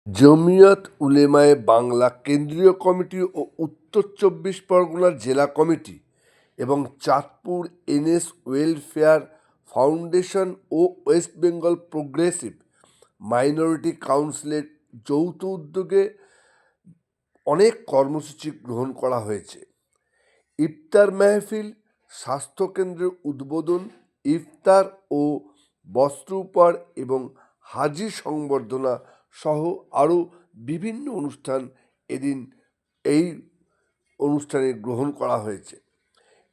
জমিয়ত উলেমায়ে বাংলা কেন্দ্রীয় কমিটি ও উত্তর চব্বিশ পরগনা জেলা কমিটি এবং চাঁদপুর এনএস ওয়েলফেয়ার ফাউন্ডেশন ও ওয়েস্ট বেঙ্গল প্রোগ্রেসিভ মাইনরিটি কাউন্সিলের যৌথ উদ্যোগে অনেক কর্মসূচি গ্রহণ করা হয়েছে। ইফতার মাহফিল, স্বাস্থ্যকেন্দ্রের উদ্বোধন, ইফতার ও বস্ত্র উপহার এবং হাজি সংবর্ধনা সহ আরও বিভিন্ন অনুষ্ঠান এই অনুষ্ঠানে গ্রহণ করা হয়েছে।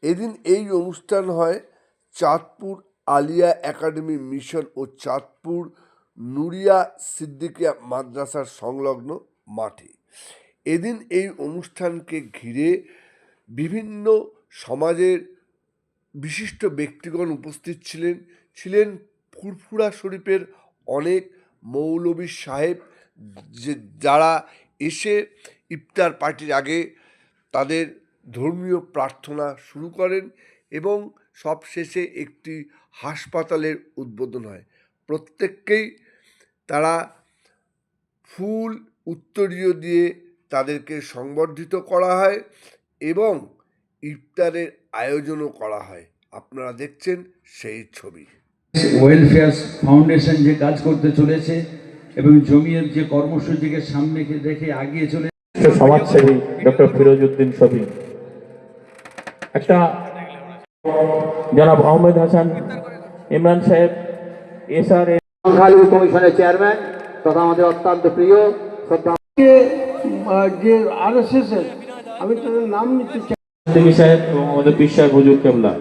এদিন এই অনুষ্ঠান হয় চাঁদপুর আলিয়া একাডেমি মিশন ও চাঁদপুর নুরিয়া সিদ্দিকিয়া মাদ্রাসার সংলগ্ন মাঠে। এদিন এই অনুষ্ঠানকে ঘিরে বিভিন্ন সমাজের বিশিষ্ট ব্যক্তিগণ উপস্থিত ছিলেন ফুরফুরা শরীফের অনেক মৌলবী সাহেব, যারা এসে ইফতার পার্টির আগে তাদের ধর্মীয় প্রার্থনা শুরু করেন এবং সবশেষে একটি হাসপাতালের উদ্বোধন হয়। প্রত্যেককেই তারা ফুল উত্তরীয় দিয়ে তাদেরকে সংবর্ধিত করা হয় এবং ইফতারের আয়োজনও করা হয়। আপনারা দেখছেন সেই ছবি। ওয়েলফেয়ার ফাউন্ডেশন যে কাজ করতে চলেছে এবং জমিয়ত যে কর্মসূচিকে সামনে রেখে এগিয়ে চলে, সমাজসেবী ডক্টর ফিরোজউদ্দিন শফি, একটা জনাব আহমেদ হাসান ইমরান সাহেব, এসআর সংখ্যালঘু কমিশনের চেয়ারম্যান তথা আমাদের অত্যন্ত প্রিয় যে আরএসএস-এর, আমি তাদের নাম নিতে চাই, সাহেব এবং আমাদের পিসার হুজুর কেবলা।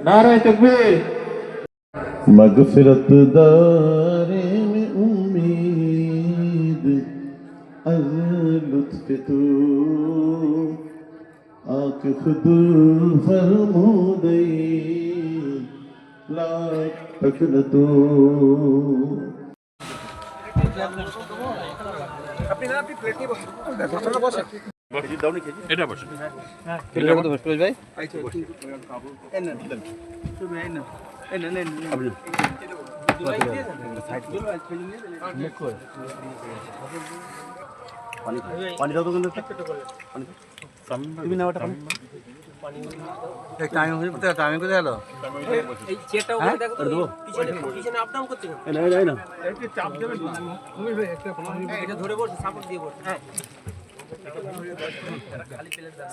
নারায়ে তাকবীর। मगफिरत दारे में उम्मीद अज लुत्फ तू आके खुद फरमूदे ला तकन तू। আপনি প্লেট নিয়ে বসেন, বসেন এটা বসেন। প্লেটের মধ্যে বসে ভাই পানি দাও তো, কিন্তু তুমি না ওটা পানি টাইম হয়ে যেতে, টাইম করে গেল এই চেয়ারটা ওখানে দেখো তো, পিছনে আপ ডাউন করছে না, যাই না একটু চাপ দেবেন তুমি ভাই, একটা পানি এটা ধরে বসে সাপোর্ট দিয়ে বসে। হ্যাঁ খালি প্লেট দাও।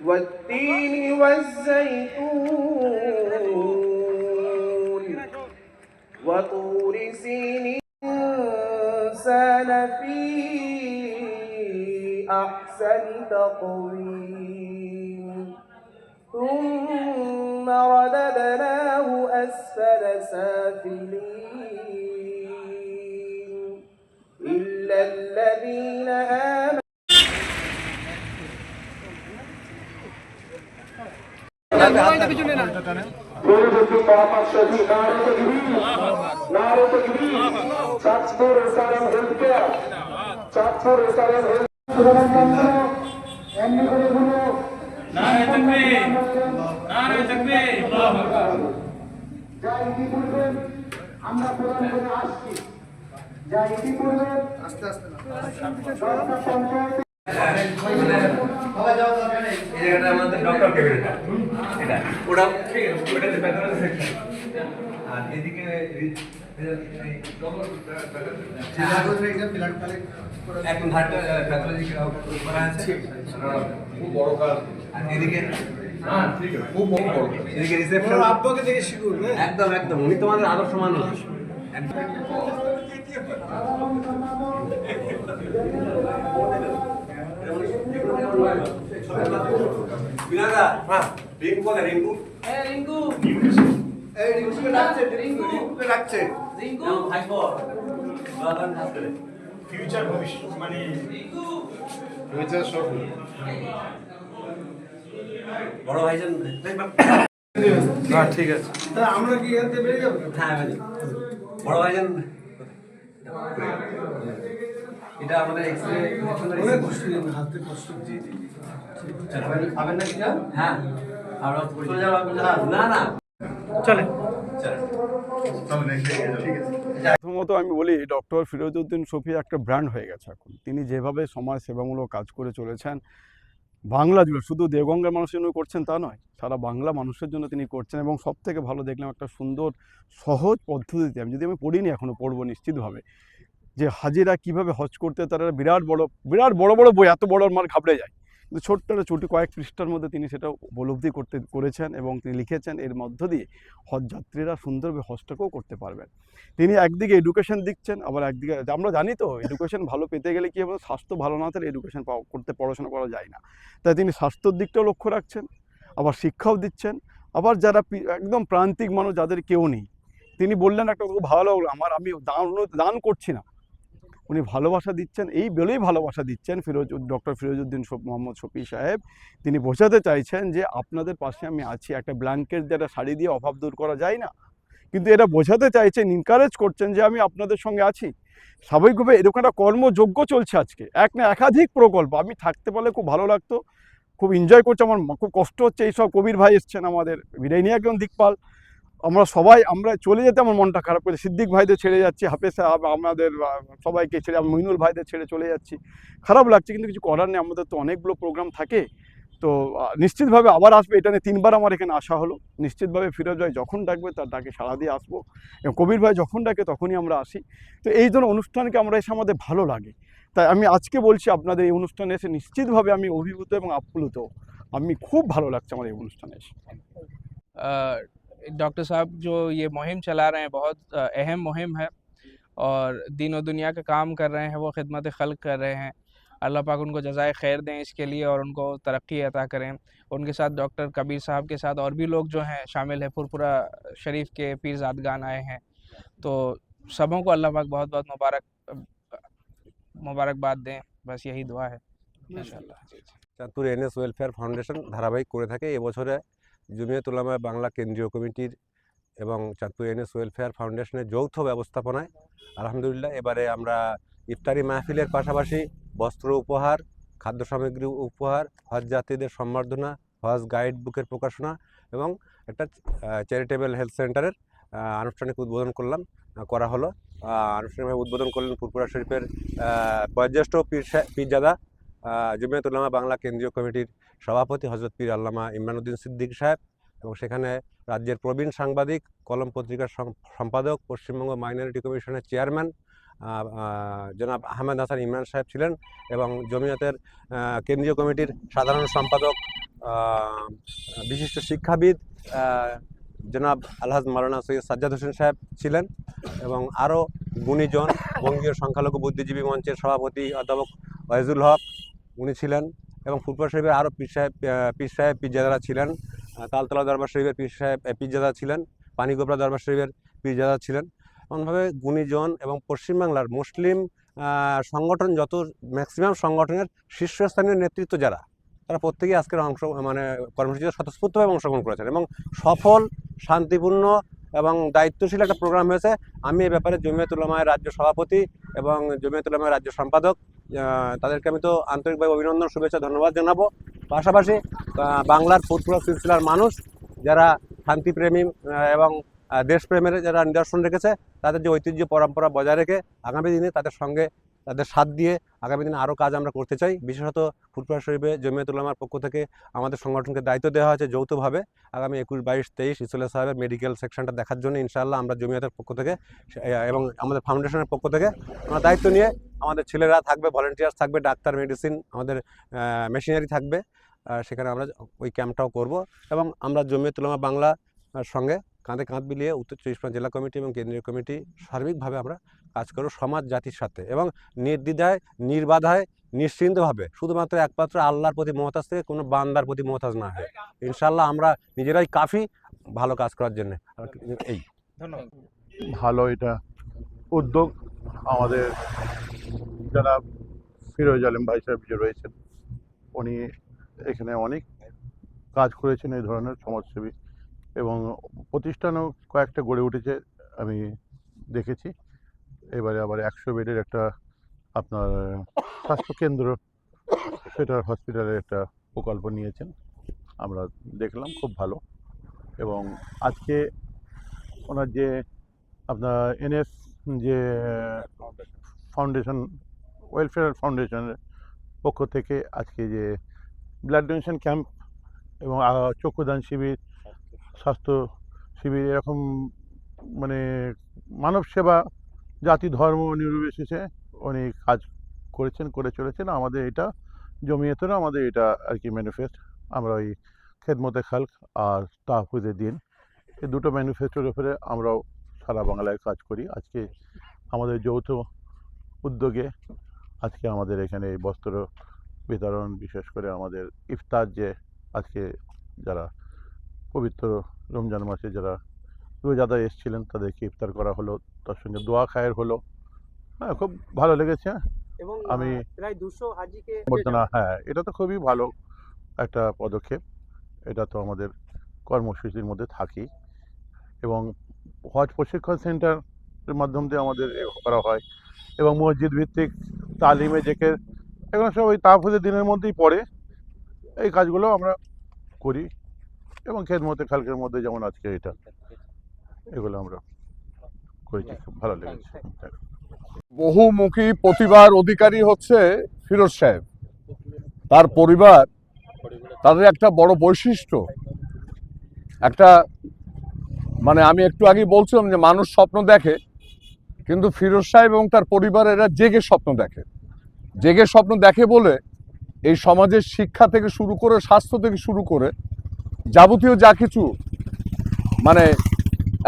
والتين والزيتون وطور سينين إنسان في أحسن تقويم ثم رددناه أسفل سافلين إلا الذين آمنوا আমরা প্রদান করে আসছি, যা ইতিপূর্বে আস্তে আস্তে এই জায়গাটা আমাদের ডক্টর ক্যাবিনেট, এটা ওটা ওটাতে প্যাথোলজি সেকশন, আর এদিকে একদম ধারটা প্যাথোলজি করা আছে, খুব বড় কাজ। আর এদিকে খুব বড় এদিকে রিসেপশন, আপনাকে দেখে শিখুন। একদম একদম উনি তোমাদের আদর্শ মানুষ। বিনাদা, হ্যাঁ রিঙ্কু কোথায়? রিঙ্কু, এই রিঙ্কু, এই রিঙ্কুকে ডাকছে, রিঙ্কুকে ডাকছে, রিঙ্কু আসবো বাগান কাজ করে ফিউচার ভবিষ্যৎ, মানে রিঙ্কু ফিউচার সব বড় ভাইজান। হ্যাঁ ঠিক আছে, তাহলে আমরা কি এখান থেকে বেরিয়ে যাবো? হ্যাঁ বড় ভাইজান, এটা আমাদের এক্সরে অনেক কষ্ট, হাতে কষ্ট। জি জি জি, খাবেন না কিনা? হ্যাঁ আমরা চলে যাবো। না না চলে প্রথমত আমি বলি, ডক্টর ফিরোজউদ্দিন শফি একটা ব্র্যান্ড হয়ে গেছে এখন। তিনি যেভাবে সমাজ সেবামূলক কাজ করে চলেছেন বাংলা জুড়ে, শুধু দেওগঙ্গার মানুষের জন্য করছেন তা নয়, সারা বাংলা মানুষের জন্য তিনি করছেন। এবং সব থেকে ভালো দেখলাম একটা সুন্দর সহজ পদ্ধতিতে, আমি পড়িনি, এখনও পড়বো নিশ্চিতভাবে, যে হাজিরা কিভাবে হজ করতে, তারা বিরাট বড় বড় বই, এত বড় আমার ঘাবড়ে যায়, কিন্তু ছোট্ট একটা চুটি কয়েক পৃষ্ঠার মধ্যে তিনি সেটা উপলব্ধি করেছেন এবং তিনি লিখেছেন। এর মধ্য দিয়ে হজ যাত্রীরা সুন্দরভাবে হজটাকেও করতে পারবেন। তিনি একদিকে এডুকেশন দিচ্ছেন, আবার একদিকে আমরা জানি তো এডুকেশন ভালো পেতে গেলে কী হবে, স্বাস্থ্য ভালো না থাকলে এডুকেশন পড়াশোনা করা যায় না। তাই তিনি স্বাস্থ্যর দিকটাও লক্ষ্য রাখছেন, আবার শিক্ষাও দিচ্ছেন। আবার যারা একদম প্রান্তিক মানুষ, যাদের কেউ নেই, তিনি বললেন একটা খুব ভালো লাগলো আমার, আমি দান করছি না, উনি ভালোবাসা দিচ্ছেন। এই বলেই ভালোবাসা দিচ্ছেন ডক্টর ফিরোজউদ্দিন মোহাম্মদ শফি সাহেব। তিনি বোঝাতে চাইছেন যে আপনাদের পাশে আমি আছি। একটা ব্ল্যাঙ্কেট দিয়ে, একটা শাড়ি দিয়ে অভাব দূর করা যায় না, কিন্তু এটা বোঝাতে চাইছেন, এনকারেজ করছেন যে আমি আপনাদের সঙ্গে আছি। স্বাভাবিকভাবে এরকম একটা কর্মযজ্ঞ চলছে আজকে, এক না একাধিক প্রকল্প। আমি থাকতে পারলে খুব ভালো লাগতো, খুব এনজয় করছি। আমার খুব কষ্ট হচ্ছে, এইসব কবির ভাই এসছেন আমাদের, বিদায় নিয়ে একজন দিকপাল, আমরা চলে যেতে আমার মনটা খারাপ করে। সিদ্দিক ভাইদের ছেড়ে যাচ্ছি, হাফেজ সাহেব, আমাদের সবাইকে ছেড়ে, মইনুল ভাইদের ছেড়ে চলে যাচ্ছি, খারাপ লাগছে, কিন্তু কিছু করার নেই। আমাদের তো অনেকগুলো প্রোগ্রাম থাকে, তো নিশ্চিতভাবে আবার আসবে। এটা নিয়ে 3বার আমার এখানে আসা হলো। নিশ্চিতভাবে ফিরোজ ভাই যখন ডাকবে তার ডাকে সাড়া দিয়ে আসবো, এবং কবির ভাই যখন ডাকে তখনই আমরা আসি। তো এই ধরনের অনুষ্ঠানকে আমরা এসে আমাদের ভালো লাগে। তাই আমি আজকে বলছি, আপনাদের এই অনুষ্ঠানে এসে নিশ্চিতভাবে আমি অভিভূত এবং আপ্লুত। আমি খুব ভালো লাগছে আমার এই অনুষ্ঠানে এসে। डॉक्टर साहब जो ये मुहिम चला रहे हैं, बहुत अहम मुहिम है, और दीन और दुनिया का काम कर रहे हैं, वो खिदमत खल्क कर रहे हैं। अल्लाह पाक उनको जज़ाए खैर दें इसके लिए, और उनको तरक्की अता करें। उनके साथ डॉक्टर कबीर साहब के साथ और भी लोग जो हैं शामिल हैं, फुरपुरा शरीफ के पीरजादगान आए हैं। तो सबों को अल्लाह पाक बहुत बहुत मुबारकबाद दें, बस यही दुआ है इंशाअल्लाह। চাঁদপুর এনএস ওয়েলফেয়ার ফাউন্ডেশন ধারাবাহিক করে থাকে। এবছরে জমিয়ত উলামা বাংলা কেন্দ্রীয় কমিটির এবং চাঁদপুর এনএস ওয়েলফেয়ার ফাউন্ডেশনের যৌথ ব্যবস্থাপনায় আলহামদুলিল্লাহ এবারে আমরা ইফতারি মাহফিলের পাশাপাশি বস্ত্র উপহার, খাদ্য সামগ্রী উপহার, হজ যাত্রীদের সম্বর্ধনা, হজ গাইড বুকের প্রকাশনা এবং একটা চ্যারিটেবল হেলথ সেন্টারের আনুষ্ঠানিক উদ্বোধন করা হলো। আনুষ্ঠানিকভাবে উদ্বোধন করলেন ফুরপুরা শরীফের বয়োজ্যেষ্ঠ পীরজাদা জমিয়ত উলামা বাংলা কেন্দ্রীয় কমিটির সভাপতি হজরত পীর আল্লামা ইমরানউদ্দিন সিদ্দিক সাহেব, এবং সেখানে রাজ্যের প্রবীণ সাংবাদিক, কলম পত্রিকার সম্পাদক, পশ্চিমবঙ্গ মাইনরিটি কমিশনের চেয়ারম্যান জনাব আহমেদ হাসান ইমরান সাহেব ছিলেন, এবং জমিয়তের কেন্দ্রীয় কমিটির সাধারণ সম্পাদক বিশিষ্ট শিক্ষাবিদ জনাব আলহাজ মাওলানা সৈয়দ সাজ্জাদ হোসেন সাহেব ছিলেন, এবং আরও গুণীজন বঙ্গীয় সংখ্যালঘু বুদ্ধিজীবী মঞ্চের সভাপতি অধ্যাপক ওয়াইজুল হক উনি ছিলেন, এবং ফুরপুরা শরীফের আরও পীর সাহেব পীরজাদারা ছিলেন। তালতলা দরবার শরীফের পীর সাহেব পীরজাদা ছিলেন, পানিগোবরা দরবার শরীফের পীরজাদা ছিলেন। এমনভাবে গুণীজন এবং পশ্চিমবাংলার মুসলিম সংগঠন, যত ম্যাক্সিমাম সংগঠনের শীর্ষস্থানীয় নেতৃত্ব যারা, তারা প্রত্যেকেই আজকের কর্মসূচিতে স্বতঃস্ফূর্তভাবে অংশগ্রহণ করেছেন, এবং সফল, শান্তিপূর্ণ এবং দায়িত্বশীল একটা প্রোগ্রাম হয়েছে। আমি এই ব্যাপারে জমিয়ত উলামায়ের রাজ্য সভাপতি এবং জমিয়ত উলামায়ের রাজ্য সম্পাদক, তাদেরকে আমি তো আন্তরিকভাবে অভিনন্দন, শুভেচ্ছা, ধন্যবাদ জানাবো। পাশাপাশি বাংলার ফুরপুরা সিলসিলার মানুষ যারা শান্তিপ্রেমী এবং দেশপ্রেমের যারা নিদর্শন রেখেছে, তাদের যে ঐতিহ্য পরম্পরা বজায় রেখে আগামী দিনে তাদের সঙ্গে তাদের সাথ দিয়ে আগামী দিনে আরও কাজ আমরা করতে চাই। বিশেষত ফুরফুরা শরীফে জমিয়তুল উলামার পক্ষ থেকে আমাদের সংগঠনকে দায়িত্ব দেওয়া হয়েছে যৌথভাবে আগামী 21, 22, 23 ইসুল্লাহ সাহেবের মেডিকেল সেকশনটা দেখার জন্য ইনশাআল্লাহ আমরা জমিয়তের পক্ষ থেকে এবং আমাদের ফাউন্ডেশনের পক্ষ থেকে আমরা দায়িত্ব নিয়ে আমাদের ছেলেরা থাকবে, ভলেন্টিয়ার্স থাকবে, ডাক্তার, মেডিসিন, আমাদের মেশিনারি থাকবে, সেখানে আমরা ওই ক্যাম্পটাও করব এবং আমরা জমিয়তুল উলামা বাংলার সঙ্গে কাঁধে কাঁধ মিলিয়ে উত্তর চব্বিশ পরগনা জেলা কমিটি এবং কেন্দ্রীয় কমিটি সার্বিকভাবে আমরা কাজ করব সমাজ জাতির সাথে এবং নির্দ্বিধায়, নির্বাধায়, নিশ্চিন্তভাবে শুধুমাত্র একমাত্র আল্লাহর প্রতি মহতাজ থেকে কোনো বান্দার প্রতি মহতাজ না হয়। ইনশাআল্লাহ আমরা নিজেরাই কাফি ভালো কাজ করার জন্য। এই ভালো এটা উদ্যোগ। আমাদের যারা ফিরোজ আলম ভাই সাহেব যে রয়েছেন, উনি এখানে অনেক কাজ করেছেন এই ধরনের সমাজসেবী, এবং প্রতিষ্ঠানও কয়েকটা গড়ে উঠেছে আমি দেখেছি। এবারে আবার 100 বেডের একটা আপনার স্বাস্থ্যকেন্দ্র, সেটার হসপিটালের একটা প্রকল্প নিয়েছেন, আমরা দেখলাম খুব ভালো। এবং আজকে ওনার যে আপনার এনএস যে ফাউন্ডেশন, ওয়েলফেয়ার ফাউন্ডেশনের পক্ষ থেকে আজকে যে ব্লাড ডোনেশন ক্যাম্প এবং চক্ষুদান শিবির, স্বাস্থ্য শিবির, এরকম মানে মানব সেবা জাতি ধর্ম নির্বিশেষে উনি কাজ করে চলেছেন। আমাদের এটা জমিয়তেরও আমাদের এটা আর কি ম্যানিফেস্ট, আমরা ওই খেদমতে খালক আর তাহফুজে দিন, এই দুটো ম্যানিফেস্টোর উপরে আমরাও সারা বাংলায় কাজ করি। আজকে আমাদের যৌথ উদ্যোগে আজকে আমাদের এখানে এই বস্ত্র বিতরণ, বিশেষ করে আমাদের ইফতার, যে আজকে যারা পবিত্র রমজান মাসে যারা রোজাদার এসেছিলেন তাদেরকে ইফতার করা হলো, তার সঙ্গে দোয়া খায়ের হলো। হ্যাঁ, খুব ভালো লেগেছে। আমি প্রায় 200 হাজিকে হ্যাঁ, এটা তো খুবই ভালো একটা পদক্ষেপ। এটা তো আমাদের কর্মসূচির মধ্যে থাকি, এবং হজ প্রশিক্ষণ সেন্টারের মাধ্যম দিয়ে আমাদের করা হয়, এবং মসজিদ ভিত্তিক তালিমে জেকের, এগুলো সব ওই তাহফুজের দিনের মধ্যেই পড়ে। এই কাজগুলো আমরা করি, এবং খেদমতে খালকের মধ্যে যেমন আজকে এটা, এগুলো আমরা করেছি, খুব ভালো লেগেছে। বহুমুখী প্রতিভার অধিকারী হচ্ছে ফিরোজ সাহেব, তার পরিবার, তাদের একটা বড় বৈশিষ্ট্য, একটা মানে আমি একটু আগেই বলছিলাম যে মানুষ স্বপ্ন দেখে, কিন্তু ফিরোজ সাহেব এবং তার পরিবার এরা জেগে স্বপ্ন দেখে। জেগে স্বপ্ন দেখে বলে এই সমাজের শিক্ষা থেকে শুরু করে, স্বাস্থ্য থেকে শুরু করে যাবতীয় যা কিছু মানে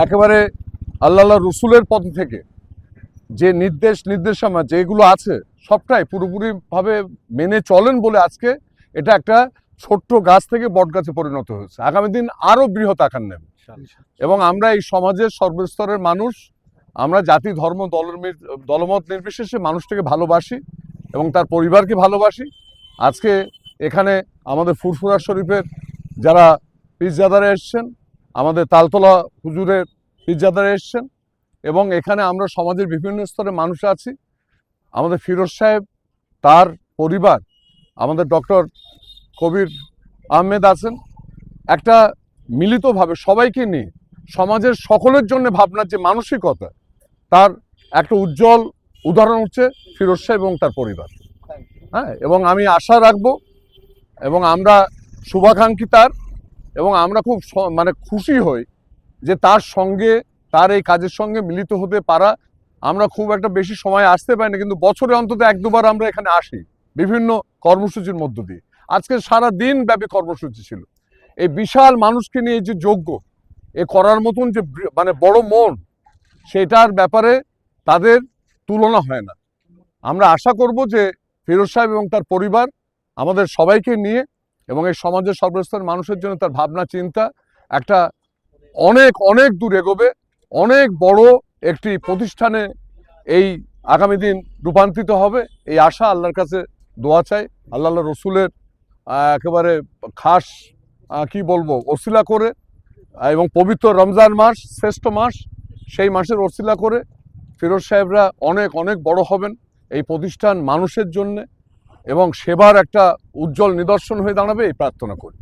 একেবারে আল্লাহ রসুলের পথ থেকে যে নির্দেশনা যেগুলো আছে সবটাই পুরোপুরিভাবে মেনে চলেন বলে আজকে এটা একটা ছোট্ট গাছ থেকে বট গাছে পরিণত হয়েছে। আগামী দিন আরো বৃহৎ আকার নেবে, এবং আমরা এই সমাজের সর্বস্তরের মানুষ, আমরা জাতি ধর্ম দলমত নির্বিশেষে মানুষটাকে ভালোবাসি এবং তার পরিবারকে ভালোবাসি। আজকে এখানে আমাদের ফুরফুরা শরীফের যারা পীরজাদারা এসছেন, আমাদের তালতলা হুজুরের পীরজাদারা এসছেন, এবং এখানে আমরা সমাজের বিভিন্ন স্তরের মানুষ আছি। আমাদের ফিরোজ সাহেব, তার পরিবার, আমাদের ডক্টর কবির আহমেদ আছেন, একটা মিলিতভাবে সবাইকে নিয়ে সমাজের সকলের জন্য ভাবনার যে মানসিকতা, তার একটা উজ্জ্বল উদাহরণ হচ্ছে ফিরোজ সাহেব এবং তার পরিবার। হ্যাঁ, এবং আমি আশা রাখবো, এবং আমরা শুভাকাঙ্ক্ষী তার, এবং আমরা খুব মানে খুশি হই যে তার সঙ্গে, তার এই কাজের সঙ্গে মিলিত হতে পারা। আমরা খুব একটা বেশি সময় আসতে পারি না, কিন্তু বছরে অন্তত 1-2 বার আমরা এখানে আসি বিভিন্ন কর্মসূচির মধ্য দিয়ে। আজকে সারা দিন ব্যাপী কর্মসূচি ছিল। এই বিশাল মানুষকে নিয়ে যে যোগ্য এ করার মতন যে মানে বড় মন, সেটার ব্যাপারে তাদের তুলনা হয় না। আমরা আশা করব যে ফিরোজ সাহেব এবং তার পরিবার আমাদের সবাইকে নিয়ে এবং এই সমাজের সর্বস্তরের মানুষের জন্য তার ভাবনা চিন্তা একটা অনেক অনেক দূর এগোবে, অনেক বড় একটি প্রতিষ্ঠানে এই আগামী দিন রূপান্তরিত হবে। এই আশা, আল্লাহর কাছে দোয়া চাই, আল্লাহ রসুলের একেবারে খাস কি বলবো ওসিলা করে, এবং পবিত্র রমজান মাস, শ্রেষ্ঠ মাস, সেই মাসের ওসিলা করে ফিরোজ সাহেবরা অনেক অনেক বড় হবেন। এই প্রতিষ্ঠান মানুষের জন্য এবং সেবার একটা উজ্জ্বল নিদর্শন হয়ে দাঁড়াবে, এই প্রার্থনা করি।